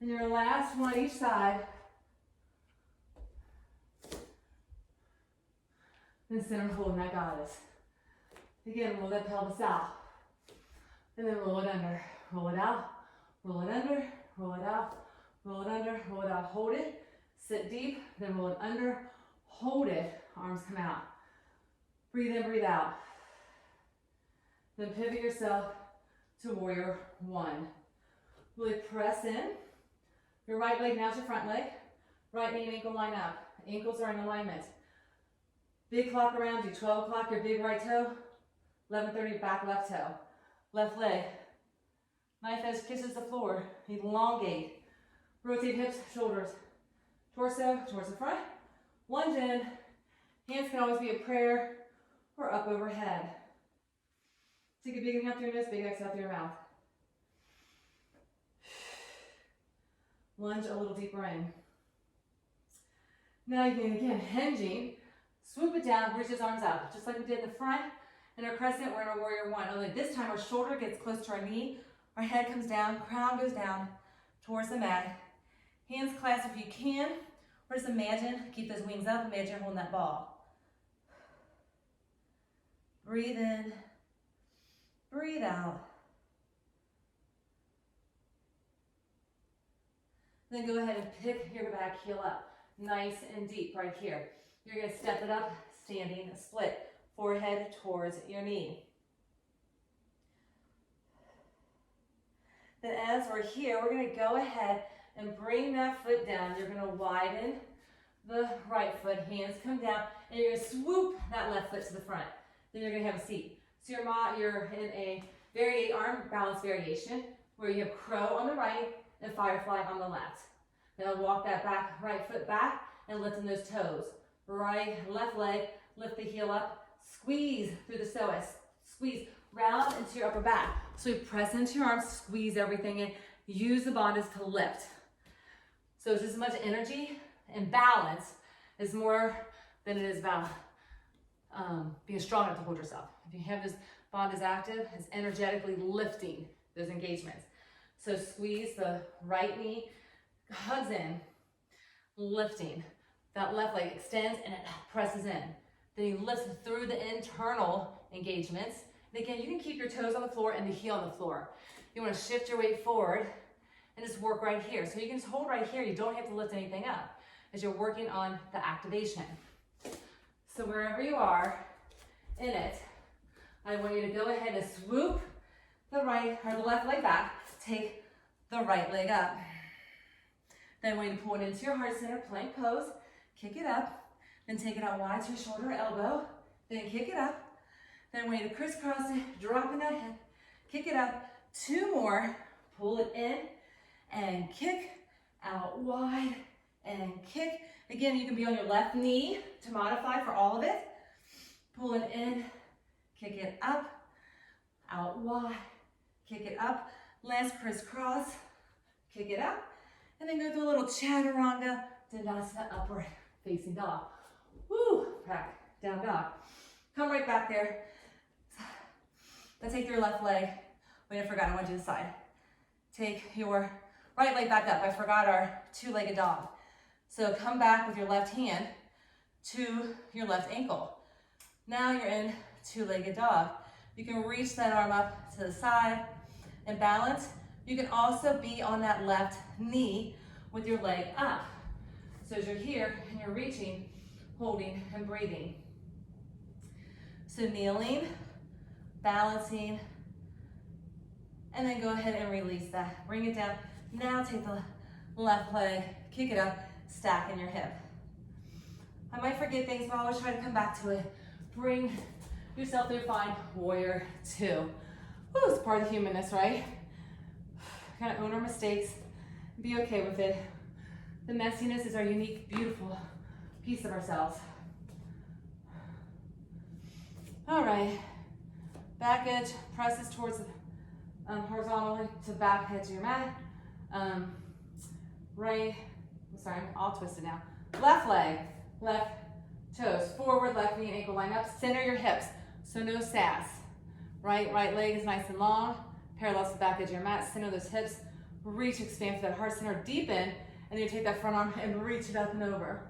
And your last one each side. Then center hold, and that goddess. Again, roll that pelvis out. And then roll it under. Roll it out. Roll it under. Roll it out. Roll it under. Roll it out. Hold it. Sit deep. Then roll it under. Hold it. Arms come out. Breathe in, breathe out. Then pivot yourself to warrior one. Really press in. Your right leg now is your front leg. Right knee and ankle line up. Ankles are in alignment. Big clock around you. 12 o'clock, your big right toe. 11:30, back left toe. Left leg. Knife edge kisses the floor. Elongate. Rotate hips, shoulders. Torso towards the front. Lunge in. Hands can always be a prayer or up overhead. Take a big inhale through your nose, big exhale through your mouth. Lunge a little deeper in. Now you can, again, hinging. Swoop it down, reach his arms out. Just like we did in the front. In our crescent, we're in our warrior one. Only this time our shoulder gets close to our knee. Our head comes down, crown goes down towards the mat. Hands clasped if you can. Or just imagine, keep those wings up, imagine you're holding that ball. Breathe in, breathe out. Then go ahead and pick your back heel up, nice and deep right here. You're gonna step it up, standing split, forehead towards your knee. Then as we're here, we're gonna go ahead and bring that foot down. You're gonna widen the right foot, hands come down, and you're gonna swoop that left foot to the front. Then you're gonna have a seat. So you're in a arm balance variation where you have crow on the right and firefly on the left. Now walk that right foot back and lifting those toes. Left leg, lift the heel up, squeeze through the psoas, squeeze round into your upper back. So you press into your arms, squeeze everything in, use the bandhas to lift. So it's as much energy and balance is more than it is about being strong enough to hold yourself. If you have this bandhas active, it's energetically lifting those engagements. So squeeze the right knee, hugs in, lifting. That left leg extends and it presses in. Then you lift through the internal engagements. And again, you can keep your toes on the floor and the heel on the floor. You want to shift your weight forward and just work right here. So you can just hold right here. You don't have to lift anything up as you're working on the activation. So wherever you are in it, I want you to go ahead and swoop the left leg back. Take the right leg up. Then when you pull it into your heart center, plank pose, kick it up, then take it out wide to your shoulder, elbow, then kick it up. Then when you crisscross it, dropping that head, kick it up. 2 more, pull it in, and kick out wide, and kick. Again, you can be on your left knee to modify for all of it. Pull it in, kick it up, out wide, kick it up, last crisscross, kick it up, and then go through a little chaturanga, dandasana, upward facing dog. Woo, back, down dog. Come right back there. Now take your left leg. Wait, I forgot, I went to the side. Take your right leg back up. I forgot our two-legged dog. So come back with your left hand to your left ankle. Now you're in two-legged dog. You can reach that arm up to the side and balance. You can also be on that left knee with your leg up. So as you're here and you're reaching, holding and breathing. So kneeling, balancing, and then go ahead and release that. Bring it down. Now take the left leg, kick it up, stack in your hip. I might forget things, but I always try to come back to it. Bring yourself through, find warrior two. Woo, it's part of humanness, right? Kind of own our mistakes, be okay with it. The messiness is our unique, beautiful piece of ourselves. All right, back edge presses towards horizontally to back edge of your mat. I'll twist it now. Left leg, left toes, forward, left knee and ankle line up. Center your hips, so no sass. Right leg is nice and long, parallel to the back edge of your mat. Center those hips, reach, expand for that heart center, deepen, and then you take that front arm and reach it up and over.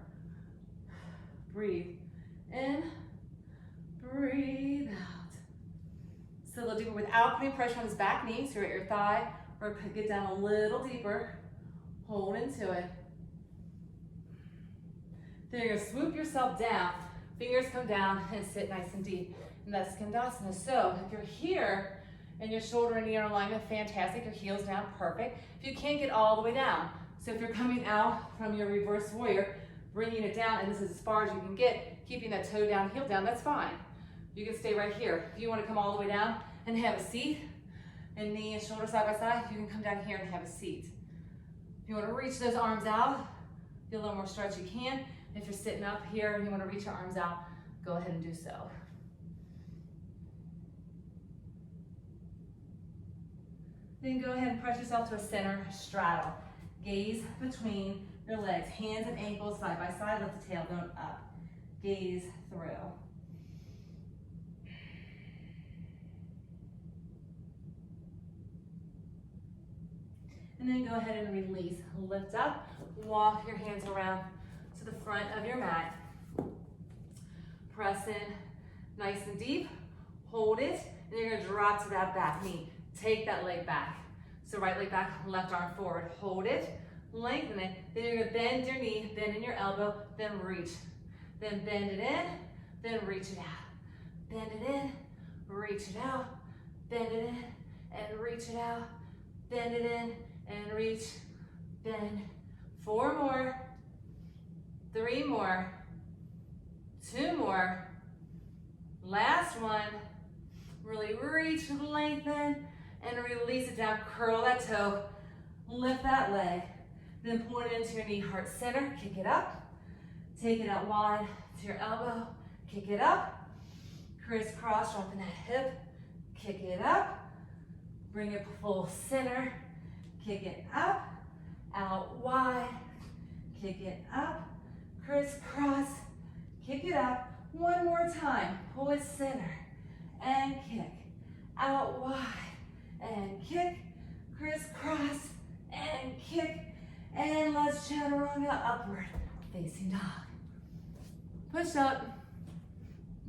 Breathe in, breathe out. So a little deeper without putting pressure on this back knee, so you're at your thigh, or get down a little deeper, hold into it. Then you're gonna swoop yourself down, fingers come down and sit nice and deep. And that's Skandasana. So if you're here and your shoulder and knee are in alignment, fantastic, your heels down, perfect. If you can't get all the way down, so if you're coming out from your reverse warrior, bringing it down, and this is as far as you can get, keeping that toe down, heel down, that's fine. You can stay right here. If you wanna come all the way down and have a seat, and knee and shoulder side by side, you can come down here and have a seat. If you wanna reach those arms out, get a little more stretch, you can. If you're sitting up here and you want to reach your arms out, go ahead and do so. Then go ahead and press yourself to a center straddle. Gaze between your legs, hands and ankles side by side, lift the tailbone up. Gaze through. And then go ahead and release. Lift up, walk your hands around to the front of your mat. Press in nice and deep, hold it, and you're gonna drop to that back knee. Take that leg back. So right leg back, left arm forward, hold it, lengthen it, then you're gonna bend your knee, bend in your elbow, then reach. Then bend it in, then reach it out. Bend it in, reach it out, bend it in, and reach it out, bend it in, and reach, bend. 4 more. 3 more, 2 more, last one. Really reach, lengthen, and release it down. Curl that toe, lift that leg, then point it into your knee, heart center, kick it up, take it out wide to your elbow, kick it up, crisscross, dropping that hip, kick it up, bring it full center, kick it up, out wide, kick it up, crisscross, kick it up. One more time, pull it center, and kick, out wide, and kick, crisscross, and kick, and let's chaturanga upward, facing dog. Push up,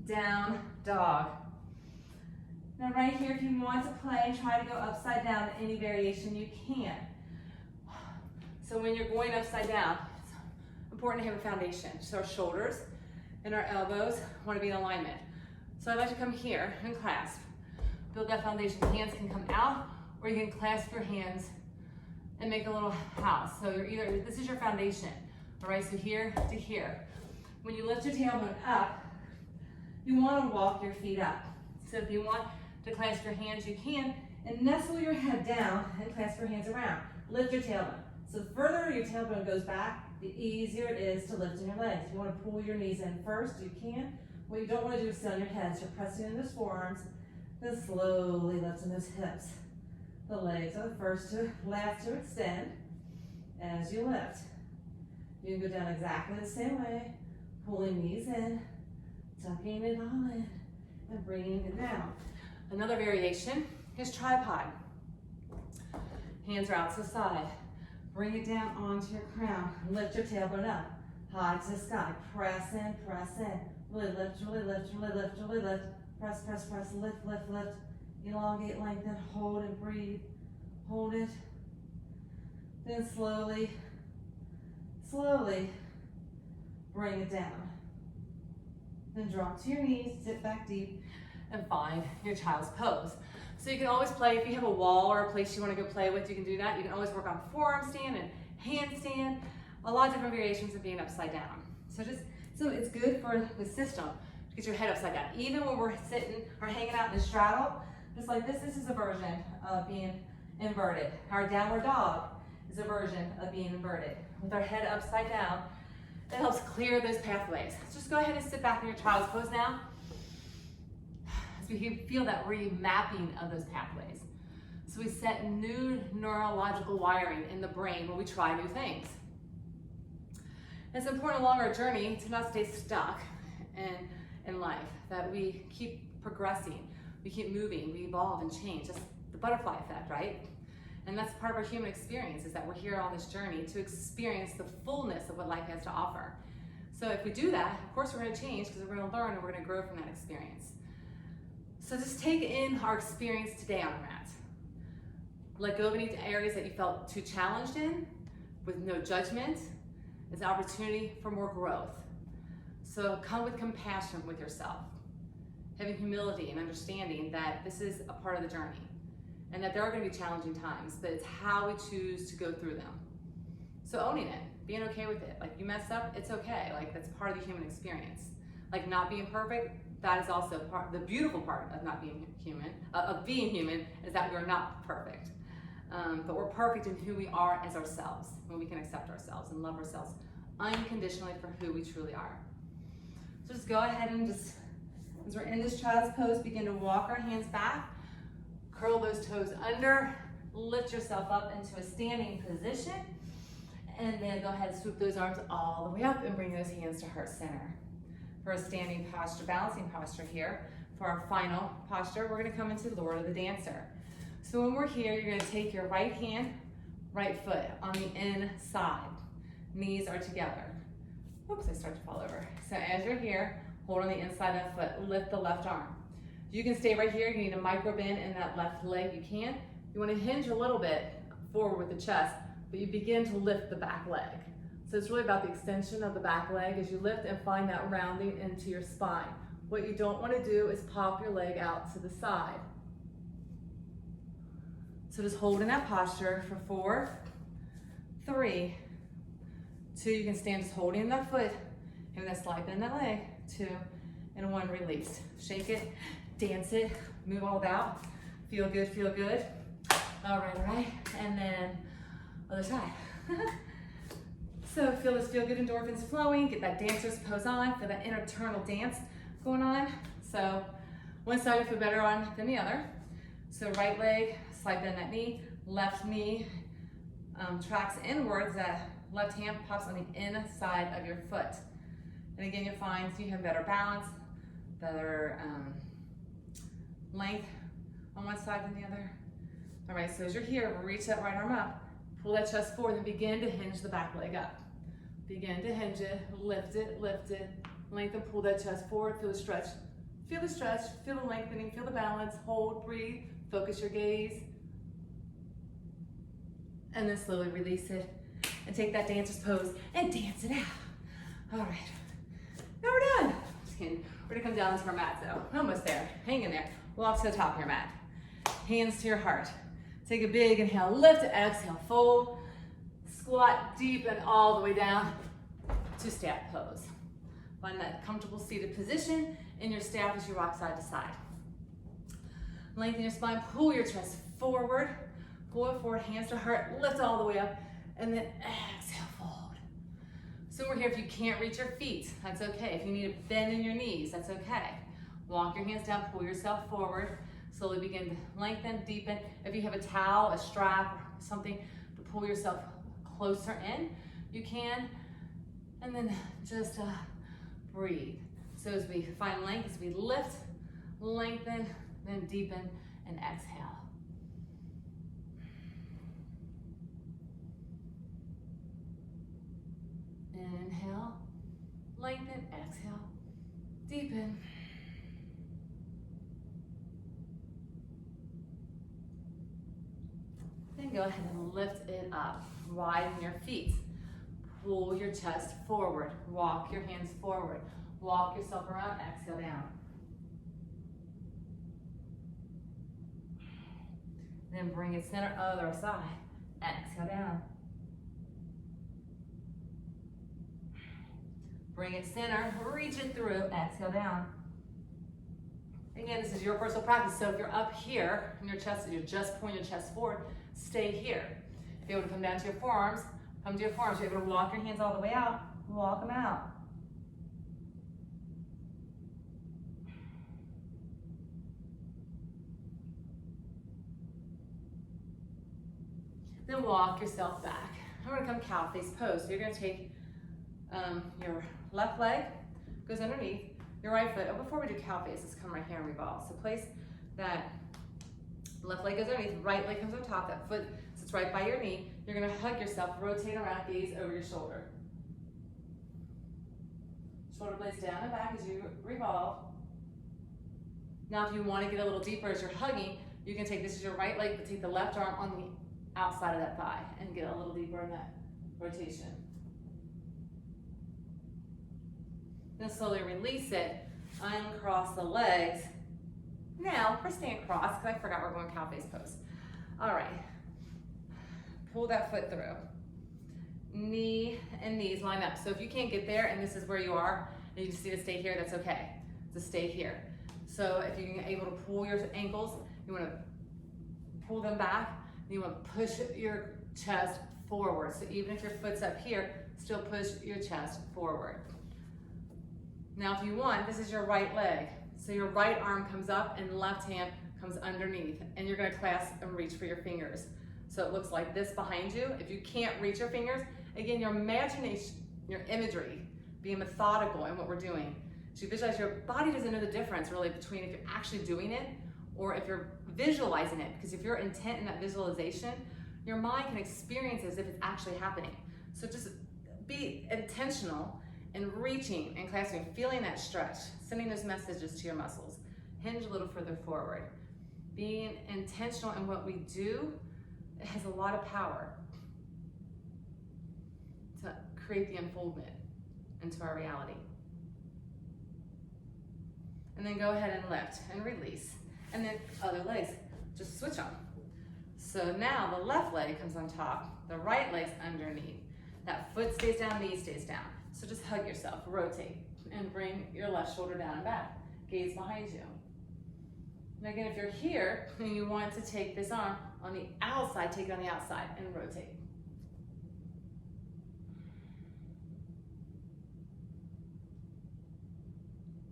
down, dog. Now right here, if you want to play, try to go upside down in any variation you can. So when you're going upside down, it's important to have a foundation. So our shoulders and our elbows want to be in alignment. So I'd like to come here and clasp. Build that foundation. Hands can come out, or you can clasp your hands and make a little house. So you're either, this is your foundation. All right, so here to here. When you lift your tailbone up, you want to walk your feet up. So if you want to clasp your hands, you can, and nestle your head down and clasp your hands around. Lift your tailbone. So the further your tailbone goes back, the easier it is to lift in your legs. If you want to pull your knees in first, you can. What you don't want to do is sit on your head. So you're pressing in those forearms, then slowly lifting those hips. The legs are the first to last to extend as you lift. You can go down exactly the same way, pulling knees in, tucking it all in, and bringing it down. Another variation is tripod. Hands are out to the side. Bring it down onto your crown. Lift your tailbone up, high to the sky. Press in, press in. Really lift, really lift, really lift, really lift. Press, press, press, lift, lift, lift. Elongate, lengthen, hold and breathe. Hold it. Then slowly, slowly bring it down. Then drop to your knees, sit back deep, and find your child's pose. So you can always play, if you have a wall or a place you want to go play with, you can do that. You can always work on forearm stand and handstand, a lot of different variations of being upside down. So it's good for the system to get your head upside down. Even when we're sitting or hanging out in the straddle, just like this is a version of being inverted. Our downward dog is a version of being inverted. With our head upside down, it helps clear those pathways. So just go ahead and sit back in your child's pose now. As we feel that remapping of those pathways. So we set new neurological wiring in the brain when we try new things. It's important along our journey to not stay stuck in life, that we keep progressing, we keep moving, we evolve and change. That's the butterfly effect, right? And that's part of our human experience, is that we're here on this journey to experience the fullness of what life has to offer. So if we do that, of course we're going to change, because we're going to learn and we're going to grow from that experience. So just take in our experience today on the mat. Let go of any areas that you felt too challenged in, with no judgment. It's an opportunity for more growth. So come with compassion with yourself, having humility and understanding that this is a part of the journey, and that there are going to be challenging times, but it's how we choose to go through them. So owning it, being okay with it. Like, you messed up, it's okay. Like, that's part of the human experience. Like, not being perfect, that is also part. The beautiful part of not being human, of being human, is that we're not perfect. But we're perfect in who we are as ourselves, when we can accept ourselves and love ourselves unconditionally for who we truly are. So just go ahead and just, as we're in this child's pose, begin to walk our hands back, curl those toes under, lift yourself up into a standing position, and then go ahead and swoop those arms all the way up and bring those hands to heart center. For a standing posture, balancing posture here, for our final posture, we're going to come into Lord of the Dancer. So when we're here, you're going to take your right hand, right foot on the inside. Knees are together. Oops, I start to fall over. So as you're here, hold on the inside of the foot, lift the left arm. You can stay right here. You need a micro bend in that left leg, you can. You want to hinge a little bit forward with the chest, but you begin to lift the back leg. So it's really about the extension of the back leg as you lift and find that rounding into your spine. What you don't want to do is pop your leg out to the side. So just hold in that posture for 4, 3, 2. You can stand just holding that foot, and then slide in that leg. 2, and 1, release. Shake it, dance it, move all about. Feel good, feel good. All right. And then other side. So feel good endorphins flowing, get that dancer's pose on, feel that internal dance going on. So one side you feel better on than the other. So right leg, slide bend that knee, left knee tracks inwards, that left hand pops on the inside of your foot. And again, you'll find you have better balance, better length on one side than the other. All right, so as you're here, we'll reach that right arm up, pull that chest forward, and begin to hinge the back leg up. Begin to hinge it, lift it, lengthen, pull that chest forward, feel the stretch, feel the lengthening, feel the balance, hold, breathe, focus your gaze, and then slowly release it, and take that dancer's pose and dance it out. All right, now we're done. Just kidding. We're gonna come down to our mat though. Almost there, hang in there. Walk to the top of your mat. Hands to your heart. Take a big inhale, lift, exhale, fold, squat deep and all the way down to staff pose. Find that comfortable seated position in your staff as you rock side to side. Lengthen your spine, pull your chest forward, pull it forward, hands to heart, lift all the way up, and then exhale, fold. So we're here. If you can't reach your feet, that's okay. If you need a bend in your knees, that's okay. Walk your hands down, pull yourself forward. Slowly begin to lengthen, deepen. If you have a towel, a strap, or something to pull yourself closer in, you can. And then just breathe. So as we find length, as we lift, lengthen, then deepen, and exhale. Inhale, lengthen, exhale, deepen. Then go ahead and lift it up. Widen your feet. Pull your chest forward. Walk your hands forward. Walk yourself around, exhale down. Then bring it center, other side. Exhale down. Bring it center, reach it through, exhale down. Again, this is your personal practice, so if you're up here in your chest, you're just pulling your chest forward, stay here. If you're able to come down to your forearms, come to your forearms. If you're able to walk your hands all the way out, walk them out. Then walk yourself back. We're gonna come cow face pose. So you're gonna take your left leg goes underneath your right foot. Oh, before we do cow face, let's come right here and revolve. So place that left leg goes underneath, right leg comes on top, that foot sits right by your knee. You're gonna hug yourself, rotate around, gaze over your shoulder. Shoulder blades down and back as you revolve. Now if you wanna get a little deeper as you're hugging, you can take, this is your right leg, but take the left arm on the outside of that thigh and get a little deeper in that rotation. Then slowly release it, uncross the legs. Now, we're staying cross, because I forgot we're going cow face pose. All right, pull that foot through. Knee and knees line up. So if you can't get there and this is where you are, and you just need to stay here, that's okay. To stay here. So if you're able to pull your ankles, you want to pull them back, and you want to push your chest forward. So even if your foot's up here, still push your chest forward. Now if you want, this is your right leg. So your right arm comes up and left hand comes underneath, and you're gonna clasp and reach for your fingers. So it looks like this behind you. If you can't reach your fingers, again, your imagination, your imagery, being methodical in what we're doing. So you visualize, your body doesn't know the difference really between if you're actually doing it or if you're visualizing it, because if you're intent in that visualization, your mind can experience it as if it's actually happening. So just be intentional in reaching and clasping, feeling that stretch, sending those messages to your muscles. Hinge a little further forward. Being intentional in what we do, it has a lot of power to create the unfoldment into our reality. And then go ahead and lift and release. And then other legs, just switch them. So now the left leg comes on top, the right leg's underneath. That foot stays down, knee stays down. So just hug yourself, rotate, and bring your left shoulder down and back. Gaze behind you. And again, if you're here and you want to take this arm on the outside, take it on the outside and rotate.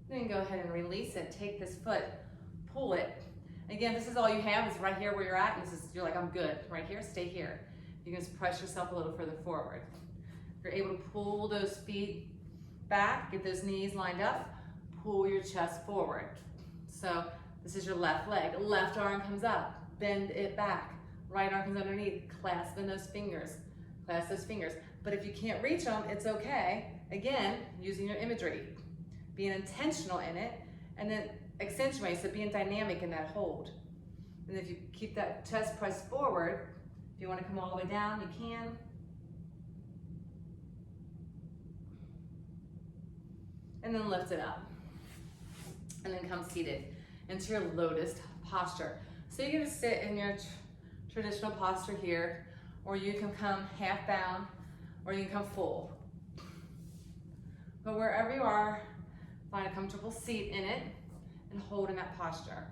Then go ahead and release it. Take this foot, pull it. Again, this is all you have, is right here where you're at, and this is, you're like, I'm good. Right here, stay here. You can just press yourself a little further forward. If you're able to pull those feet back, get those knees lined up, pull your chest forward. So this is your left leg. Left arm comes up, bend it back. Right arm comes underneath, clasp in those fingers. Clasp those fingers. But if you can't reach them, it's okay. Again, using your imagery. Being intentional in it, and then accentuate, so being dynamic in that hold. And if you keep that chest pressed forward, if you want to come all the way down, you can. And then lift it up. And then come seated into your lotus posture. So you're gonna sit in your traditional posture here, or you can come half bound, or you can come full. But wherever you are, find a comfortable seat in it and hold in that posture.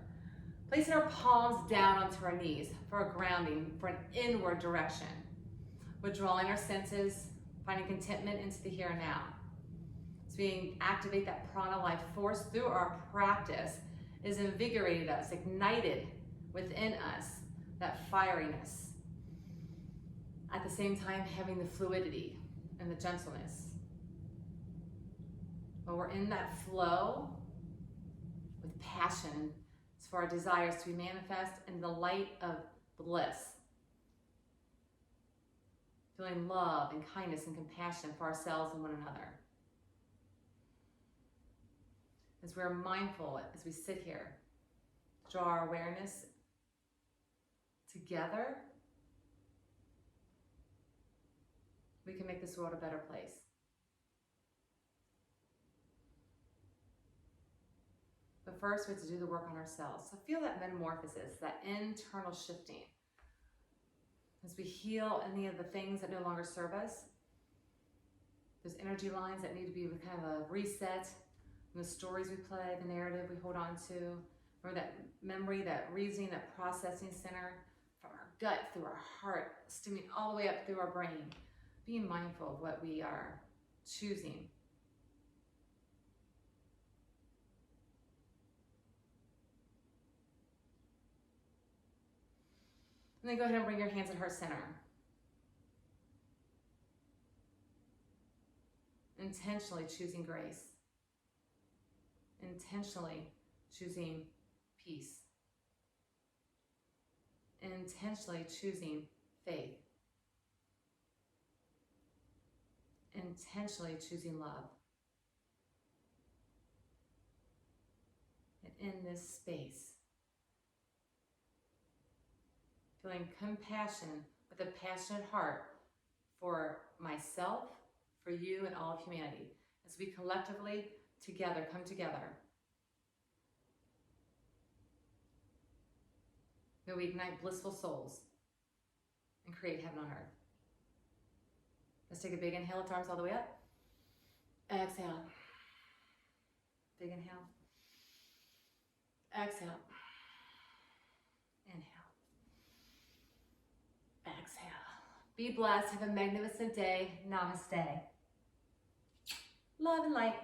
Placing our palms down onto our knees for a grounding, for an inward direction. Withdrawing our senses, finding contentment into the here and now. So we activate that prana life force through our practice is invigorated us, ignited within us, that fieriness. At the same time, having the fluidity and the gentleness. When we're in that flow with passion, it's for our desires to be manifest in the light of bliss. Feeling love and kindness and compassion for ourselves and one another. As we're mindful, as we sit here, draw our awareness together, we can make this world a better place. But first, we have to do the work on ourselves. So feel that metamorphosis, that internal shifting. As we heal any of the things that no longer serve us, those energy lines that need to be kind of a reset, and the stories we play, the narrative we hold on to, or that memory, that reasoning, that processing center, from our gut, through our heart, stemming all the way up through our brain. Being mindful of what we are choosing. And then go ahead and bring your hands at heart center. Intentionally choosing grace. Intentionally choosing peace. Intentionally choosing faith. Intentionally choosing love. And in this space, feeling compassion with a passionate heart for myself, for you, and all of humanity, as we collectively together come together. May we ignite blissful souls and create heaven on earth. Let's take a big inhale, lift arms all the way up. Exhale. Big inhale. Exhale. Inhale. Exhale. Be blessed. Have a magnificent day. Namaste. Love and light.